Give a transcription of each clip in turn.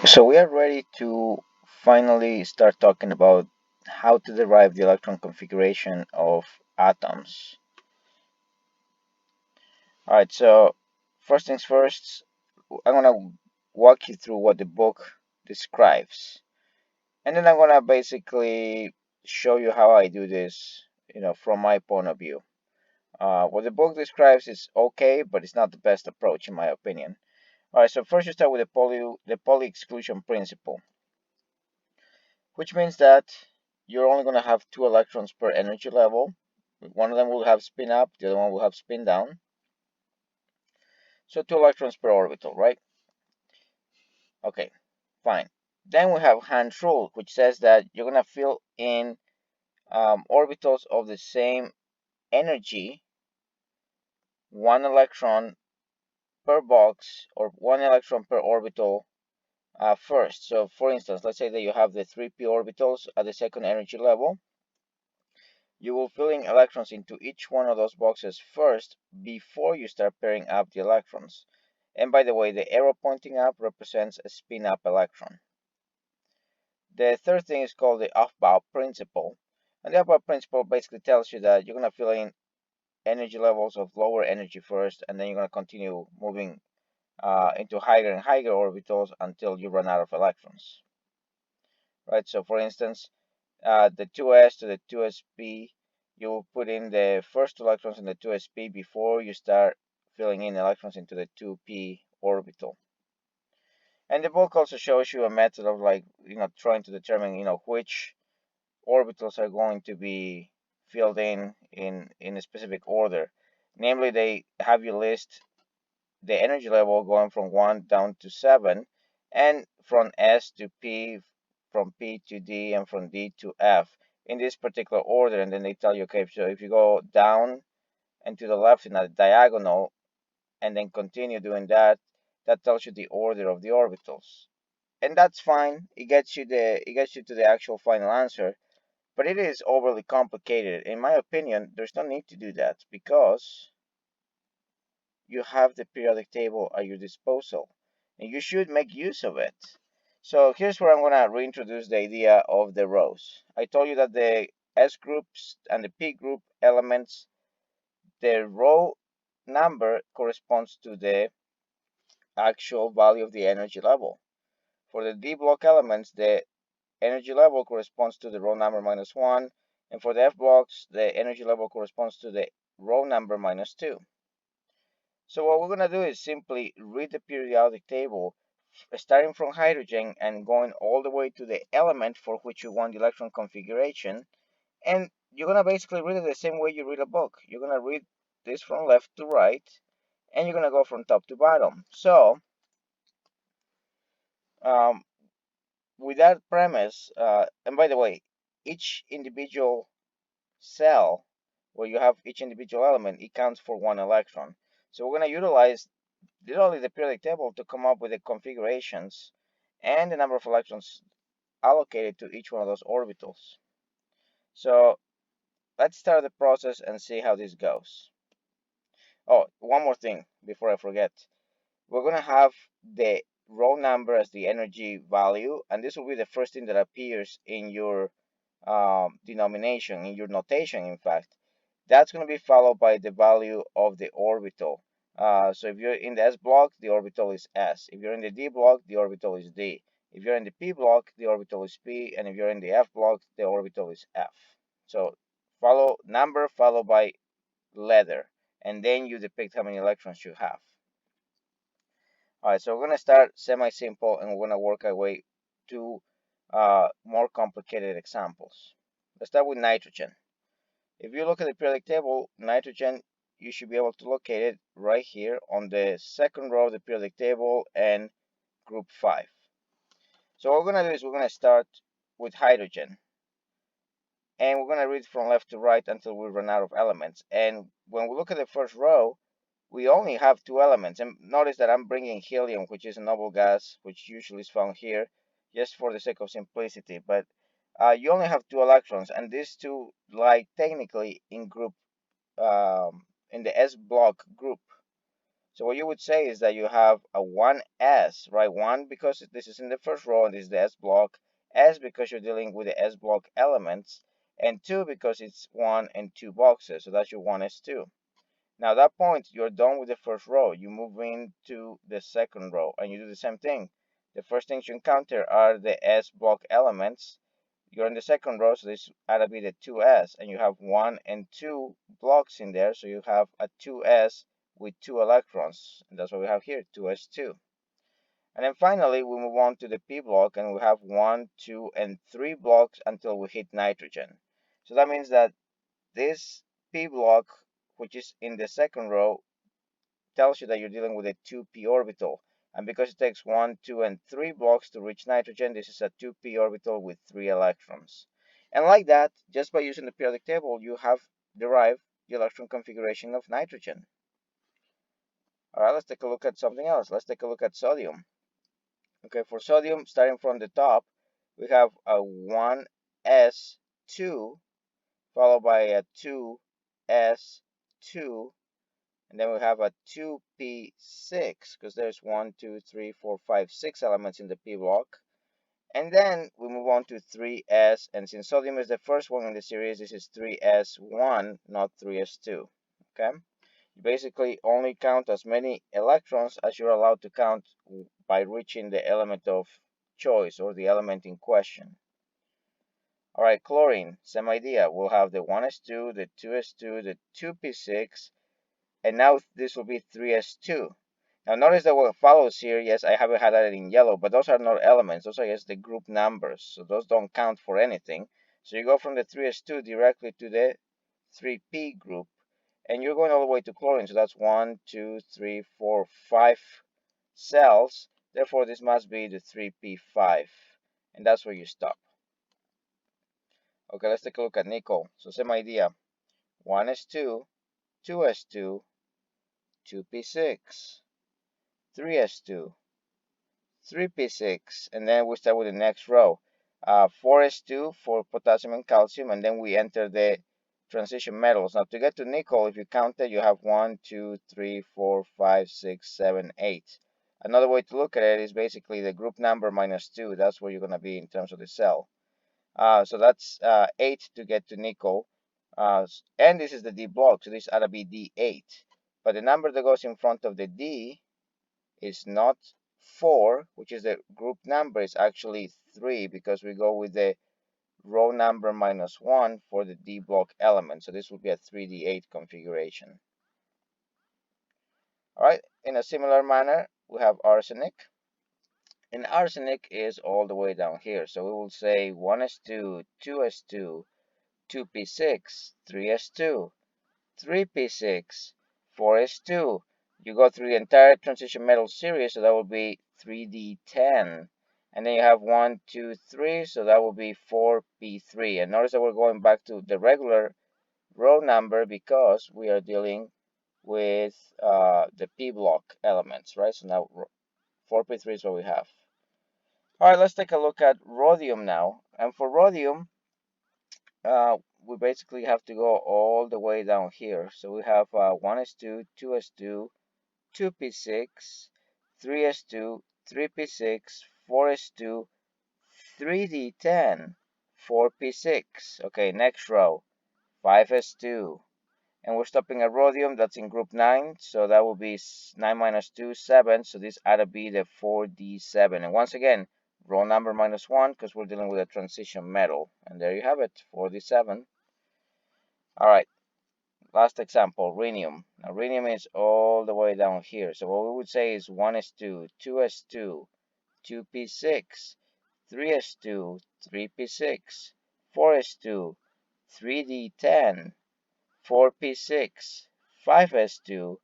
So we are ready to finally start talking about how to derive the electron configuration of atoms. All right, so first things first, I'm gonna walk you through what the book describes, and then I'm gonna basically show you how I do this, from my point of view. What the book describes is okay, but it's not the best approach in my opinion. All right, so first you start with the Pauli exclusion principle, which means that you're only going to have two electrons per energy level. One of them will have spin up, the other one will have spin down. So two electrons per orbital, right? Okay, fine. Then we have Hand's rule, which says that you're going to fill in orbitals of the same energy, one electron per box or one electron per orbital first. So for instance, let's say that you have the 3p orbitals at the second energy level. You will fill in electrons into each one of those boxes first before you start pairing up the electrons. And by the way, the arrow pointing up represents a spin-up electron. The third thing is called the Aufbau principle. And the Aufbau principle basically tells you that you're going to fill in energy levels of lower energy first, and then you're going to continue moving into higher and higher orbitals until you run out of electrons. Right, so for instance, the 2s to the 2sp, you will put in the first electrons in the 2sp before you start filling in electrons into the 2p orbital. And the book also shows you a method of trying to determine, which orbitals are going to be filled in a specific order. Namely, they have you list the energy level going from 1 down to 7, and from S to P, from P to D, and from D to F in this particular order. And then they tell you, okay, so if you go down and to the left in a diagonal and then continue doing that, that tells you the order of the orbitals. And that's fine. It gets you to the actual final answer, but it is overly complicated. In my opinion, there's no need to do that because you have the periodic table at your disposal and you should make use of it. So here's where I'm going to reintroduce the idea of the rows. I told you that the S groups and the P group elements, the row number corresponds to the actual value of the energy level. For the D block elements, the energy level corresponds to the row number minus 1, and for the F blocks, the energy level corresponds to the row number minus 2. So what we're going to do is simply read the periodic table starting from hydrogen and going all the way to the element for which you want the electron configuration. And you're going to basically read it the same way you read a book. You're going to read this from left to right, and you're going to go from top to bottom. So um, with that premise, and by the way, each individual cell where you have each individual element, it counts for one electron. So we're going to utilize literally the periodic table to come up with the configurations and the number of electrons allocated to each one of those orbitals. So let's start the process and see how this goes. Oh, one more thing before I forget. We're going to have the row number as the energy value, and this will be the first thing that appears in your denomination, in your notation, in fact. That's going to be followed by the value of the orbital. So if you're in the S block, the orbital is S. If you're in the D block, the orbital is D. If you're in the P block, the orbital is P. And if you're in the F block, the orbital is F. So follow number followed by letter. And then you depict how many electrons you have. All right, so we're going to start semi-simple and we're going to work our way to more complicated examples. Let's start with nitrogen. If you look at the periodic table, nitrogen, you should be able to locate it right here on the second row of the periodic table and group 5. So what we're going to do is we're going to start with hydrogen. And we're going to read from left to right until we run out of elements. And when we look at the first row, we only have two elements. And notice that I'm bringing helium, which is a noble gas, which usually is found here, just for the sake of simplicity. But you only have two electrons, and these two lie technically in group in the S block group. So what you would say is that you have a 1s, right? 1 because this is in the first row and this is the s block, s because you're dealing with the s block elements, and 2 because it's 1 and 2 boxes, so that's your 1s2. Now at that point, you're done with the first row. You move into the second row and you do the same thing. The first things you encounter are the S block elements. You're in the second row, so this ought to be the 2s, and you have 1 and 2 blocks in there, so you have a 2s with 2 electrons, and that's what we have here, 2s2. And then finally, we move on to the p block, and we have 1, 2, and 3 blocks until we hit nitrogen. So that means that this p block, which is in the second row, tells you that you're dealing with a 2p orbital. And because it takes 1, 2, and 3 blocks to reach nitrogen, this is a 2p orbital with 3 electrons. And like that, just by using the periodic table, you have derived the electron configuration of nitrogen. All right, let's take a look at something else. Let's take a look at sodium. Okay, for sodium, starting from the top, we have a 1s2 followed by a 2s2, and then we have a 2p6 because there's 1, 2, 3, 4, 5, 6 elements in the p block. And then we move on to 3s, and since sodium is the first one in the series, this is 3s1, not 3s2. Okay, you basically only count as many electrons as you're allowed to count by reaching the element of choice or the element in question. All right, chlorine, same idea. We'll have the 1s2, the 2s2, the 2p6, and now this will be 3s2. Now notice that what follows here, yes, I have it highlighted in yellow, but those are not elements. Those are just the group numbers, so those don't count for anything. So you go from the 3s2 directly to the 3p group, and you're going all the way to chlorine. So that's 1, 2, 3, 4, 5 cells. Therefore, this must be the 3p5, and that's where you stop. Okay, let's take a look at nickel. So same idea, 1s2, 2s2, 2p6, 3s2, 3p6, and then we start with the next row. 4s2 for potassium and calcium, and then we enter the transition metals. Now to get to nickel, if you count it, you have 1, 2, 3, 4, 5, 6, 7, 8. Another way to look at it is basically the group number minus 2. That's where you're going to be in terms of the cell. So that's 8 to get to nickel. And this is the D block, so this ought to be D8. But the number that goes in front of the D is not 4, which is the group number, is actually 3 because we go with the row number minus 1 for the D block element. So this will be a 3D8 configuration. All right, in a similar manner, we have arsenic. And arsenic is all the way down here. So we will say 1s2, 2s2, 2p6, 3s2, 3p6, 4s2. You go through the entire transition metal series, so that will be 3d10. And then you have 1, 2, 3, so that will be 4p3. And notice that we're going back to the regular row number because we are dealing with the p block elements, right? So now 4p3 is what we have. All right, let's take a look at rhodium now. And for rhodium, we basically have to go all the way down here. So we have 1s2, 2s2, 2p6, 3s2, 3p6, 4s2, 3d10, 4p6. Okay, next row, 5s2. And we're stopping at rhodium, that's in group 9. So that will be 9 minus 2, 7. So this ought to be the 4d7. And once again, row number minus 1 because we're dealing with a transition metal. And there you have it, 4d7. All right, last example, rhenium. Now, rhenium is all the way down here. So what we would say is 1s2, 2s2, 2p6, 3s2, 3p6, 4s2, 3d10, 4p6, 5s2,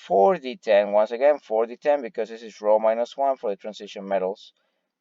4d10. Once again, 4d10 because this is row minus 1 for the transition metals.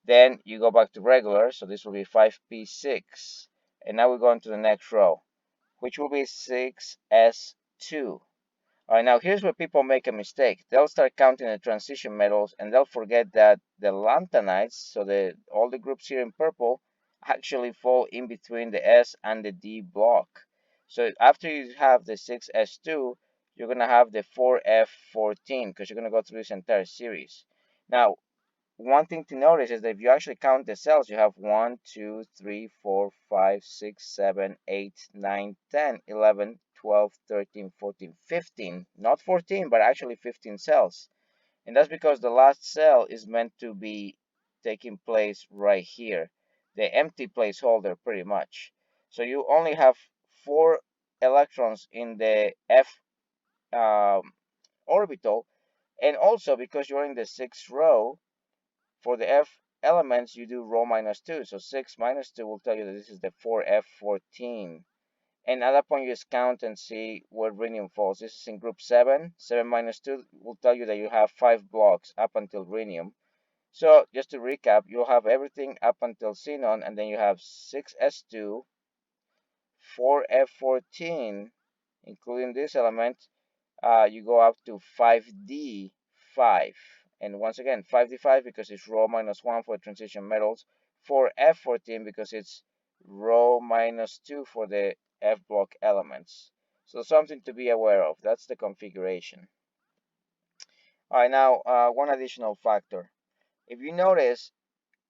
Then you go back to regular, so this will be 5p6. And now we go into the next row, which will be 6s2. All right, now here's where people make a mistake. They'll start counting the transition metals and they'll forget that the lanthanides, so all the groups here in purple, actually fall in between the S and the D block. So after you have the 6s2, you're going to have the 4F14 because you're going to go through this entire series. Now, one thing to notice is that if you actually count the cells, you have 1, 2, 3, 4, 5, 6, 7, 8, 9, 10, 11, 12, 13, 14, 15. Not 14, but actually 15 cells. And that's because the last cell is meant to be taking place right here, the empty placeholder pretty much. So you only have 4 electrons in the F orbital, and also because you're in the 6th row, for the F elements, you do rho minus 2. So 6 minus 2 will tell you that this is the 4F14. And at that point, you just count and see where rhenium falls. This is in group 7. 7 minus 2 will tell you that you have 5 blocks up until rhenium. So just to recap, you'll have everything up until xenon, and then you have 6s2, 4f14, including this element. You go up to 5d5. And once again, 5d5 because it's rho minus 1 for transition metals, 4f14 because it's rho minus 2 for the f block elements. So something to be aware of. That's the configuration. All right, now one additional factor. If you notice,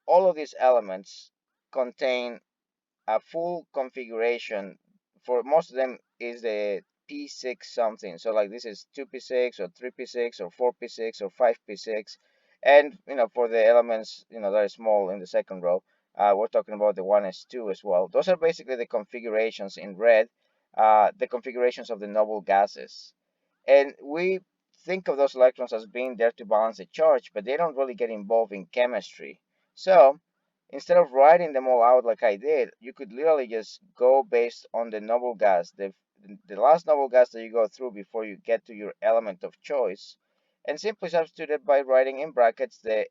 all of these elements contain a full configuration. For most of them is the P6 something. So like this is 2p6 or 3p6 or 4p6 or 5p6. And for the elements that are small in the second row, we're talking about the 1s2 as well. Those are basically the configurations in red, the configurations of the noble gases. And we think of those electrons as being there to balance the charge, but they don't really get involved in chemistry. So instead of writing them all out like I did, you could literally just go based on the noble gas, the last noble gas that you go through before you get to your element of choice, and simply substitute it by writing in brackets the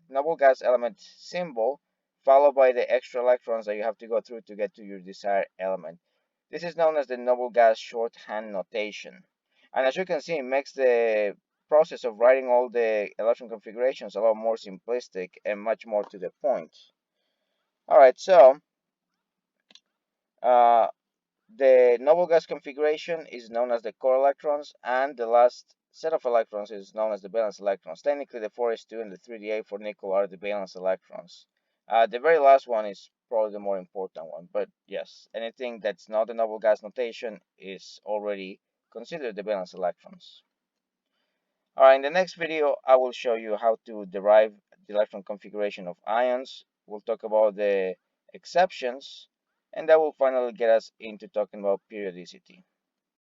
noble gas element symbol, followed by the extra electrons that you have to go through to get to your desired element. This is known as the noble gas shorthand notation. And as you can see, it makes the process of writing all the electron configurations a lot more simplistic and much more to the point. All right, so uh, the noble gas configuration is known as the core electrons, and the last set of electrons is known as the valence electrons. Technically, the 4s2 and the 3d8 for nickel are the valence electrons. The very last one is probably the more important one, but yes, anything that's not the noble gas notation is already considered the valence electrons. Alright, in the next video, I will show you how to derive the electron configuration of ions. We'll talk about the exceptions, and that will finally get us into talking about periodicity.